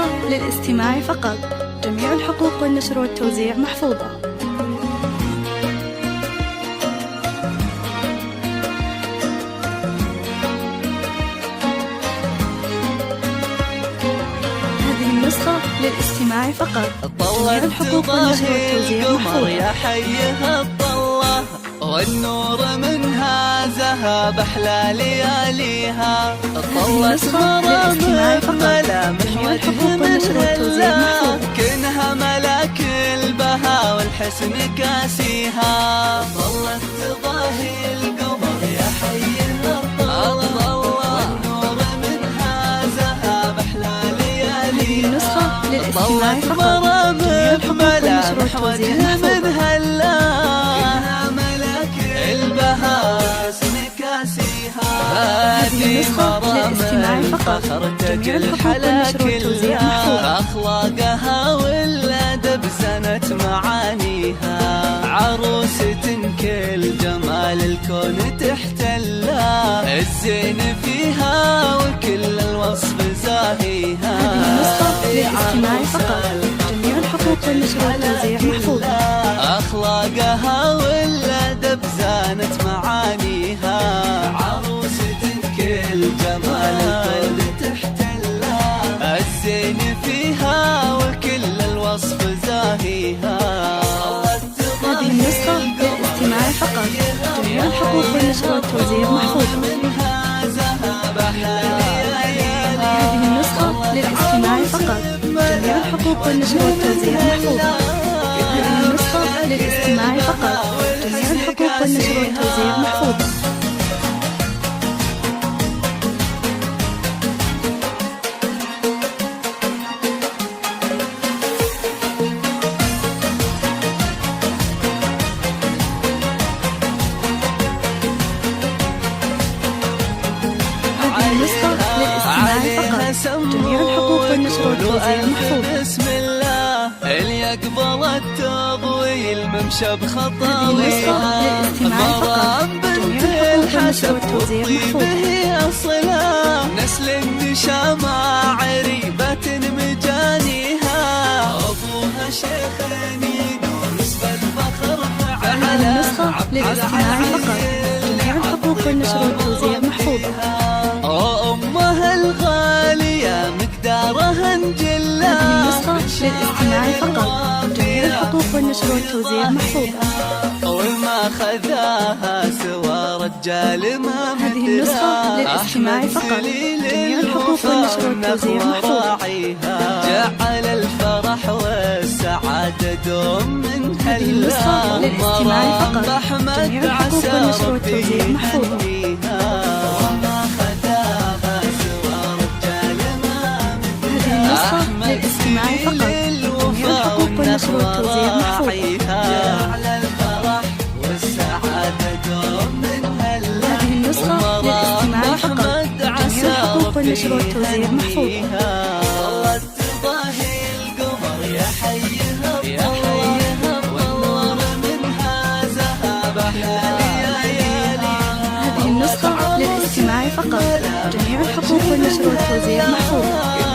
النسخة للاستماع فقط. جميع الحقوق والنشر والتوزيع محفوظة. هذه النسخة للاستماع فقط. جميع الحقوق والنشر والتوزيع محفوظة. يا حيها الطلة والنور منها ذهب أحلى لياليها. طلت مرامح ملامح وجه من هلا كأنها ملاك البهاء والحسن كاسيها. ظلت تضاهي القمر يا حيها الطلة والنور منها ذهب أحلى لياليها. النسخة للاستماع فقط. مرامح ملامح وجه من هلا هذه النسخة للاستماع فقط. جميع الحقوق والتوزيع محفوظة. أخلاقها والأدب زنت معانيها. عروسة كل جمال الكون تحتلها. الزين فيها وكل الوصف زاهيها. هذه النسخة للاستماع فقط. جميع الحقوق والنشر والتوزيع محفوظة. أخلاقها والأدب زانت معانيها. الجمال الكون تحتلها. الزين فيها وكل الوصف زاهيها. هذه النسخة للاستماع فقط. جميع الحقوق والنشر والتوزيع محفوظة. هذه النسخة للاستماع فقط. جميع الحقوق والنشر والتوزيع محفوظة. هذه النسخة للاستماع فقط. جميع الحقوق والنشر والتوزيع محفوظة. جميع الحقوق والنشر والتوزيع محفوظة. بسم الله اللي يقبل التضويل ممشى بخطاويها. مرام بنت الحسب والطيب أصلها. نسل النشا مع عريبة مجانيها. أبوها شيخ يدرس بالفخر هذه النسخة للاستماع فقط. جميع الحقوق والنشر والتوزيع محفوظة. أمها الغالية مقدارها نجلة. هذه النسخة للاستماع فقط. جميع الحقوق والنشر والتوزيع محفوظة. وما خذاها سوى رجال ما مثلها. هذه النسخة للاستماع فقط. جميع الحقوق والنشر والتوزيع محفوظة. جعل الفرح والسعادة دوم من هلا. هذه النسخة للاستماع فقط. جميع الحقوق والنشر والتوزيع محفوظة. للاستماع فقط. جميع الحقوق والنشر والتوزيع محفوظة. على الفرح والسعادة دوم من هلا. هذه النسخة للاستماع فقط. جميع الحقوق والنشر والتوزيع محفوظة. ظلت تضاهي القمر يا حيها يا حيها والنور منها ذهب أحلى هذه النسخة للاستماع فقط. جميع الحقوق والنشر والتوزيع محفوظة.